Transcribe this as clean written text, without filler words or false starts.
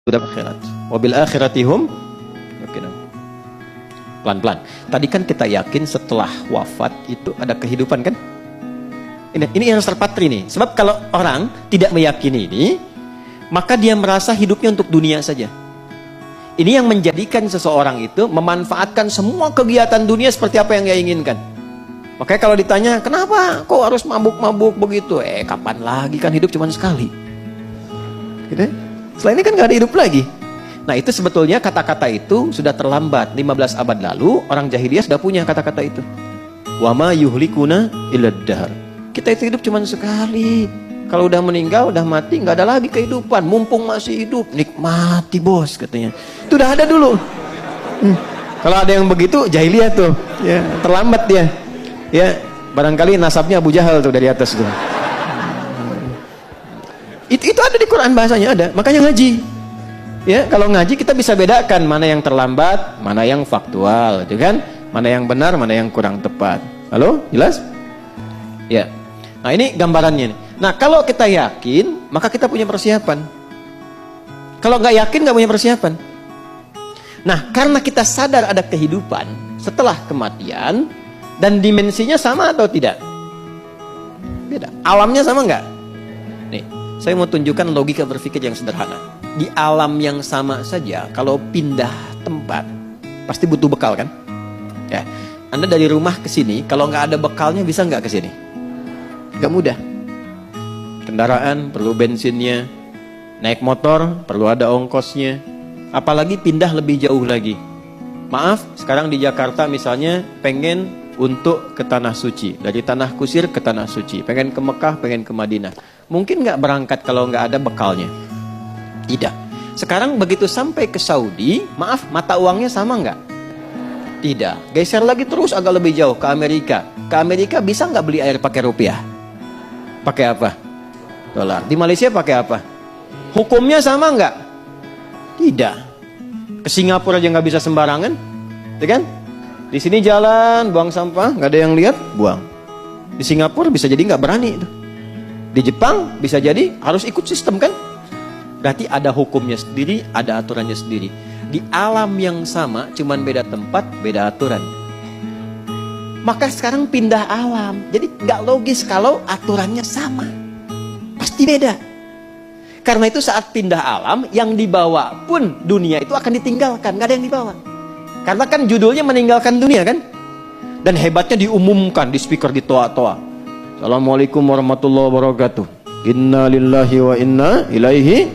akhirat. Wabil akhiratihum yakinun. Pelan-pelan. Tadi kan kita yakin setelah wafat itu ada kehidupan kan? Ini yang terpatri nih. Sebab kalau orang tidak meyakini ini, maka dia merasa hidupnya untuk dunia saja. Ini yang menjadikan seseorang itu memanfaatkan semua kegiatan dunia seperti apa yang dia inginkan. Makanya kalau ditanya, kenapa kok harus mabuk-mabuk begitu? Kapan lagi, kan hidup cuma sekali. Gitu? Setelah ini kan gak ada hidup lagi. Nah itu sebetulnya kata-kata itu sudah terlambat. 15 abad lalu orang jahiliyah sudah punya kata-kata itu. Wa ma yuhlikuna illa dahr. Kita itu hidup cuma sekali. Kalau udah meninggal, udah mati, gak ada lagi kehidupan. Mumpung masih hidup, nikmati bos katanya. Itu udah ada dulu. Kalau ada yang begitu, jahiliyah tuh. Ya, terlambat dia. Ya, barangkali nasabnya Abu Jahal tuh dari atas tuh. Itu ada di Quran, bahasanya ada. Makanya ngaji. Ya, kalau ngaji kita bisa bedakan mana yang terlambat, mana yang faktual, gitu kan? Mana yang benar, mana yang kurang tepat. Halo, jelas? Ya. Nah, ini gambarannya nih. Nah, kalau kita yakin, maka kita punya persiapan. Kalau nggak yakin, nggak punya persiapan. Nah, karena kita sadar ada kehidupan setelah kematian dan dimensinya sama atau tidak? Beda. Alamnya sama nggak? Nih, saya mau tunjukkan logika berpikir yang sederhana. Di alam yang sama saja, kalau pindah tempat, pasti butuh bekal kan? Ya, Anda dari rumah ke sini, kalau nggak ada bekalnya bisa nggak ke sini? Nggak mudah. Kendaraan perlu bensinnya, naik motor perlu ada ongkosnya, apalagi pindah lebih jauh lagi. Maaf, sekarang di Jakarta misalnya pengen untuk ke Tanah Suci, dari Tanah Kusir ke Tanah Suci, pengen ke Mekah, pengen ke Madinah. Mungkin nggak berangkat kalau nggak ada bekalnya? Tidak. Sekarang begitu sampai ke Saudi, maaf, mata uangnya sama nggak? Tidak. Geser lagi terus agak lebih jauh ke Amerika. Ke Amerika bisa nggak beli air pakai rupiah? Pakai apa? Dolar. Di Malaysia pakai apa? Hukumnya sama nggak? Tidak. Ke Singapura aja nggak bisa sembarangan, ya kan? Di sini jalan, buang sampah, nggak ada yang lihat, buang. Di Singapura bisa jadi nggak berani itu. Di Jepang bisa jadi harus ikut sistem kan? Berarti ada hukumnya sendiri, ada aturannya sendiri. Di alam yang sama, cuman beda tempat, beda aturan. Maka sekarang pindah alam. Jadi nggak logis kalau aturannya sama. Pasti beda. Karena itu saat pindah alam, yang dibawa pun dunia itu akan ditinggalkan. Nggak ada yang dibawa. Karena kan judulnya meninggalkan dunia kan? Dan hebatnya diumumkan di speaker di toa-toa. Assalamualaikum warahmatullahi wabarakatuh. Inna lillahi wa inna ilaihi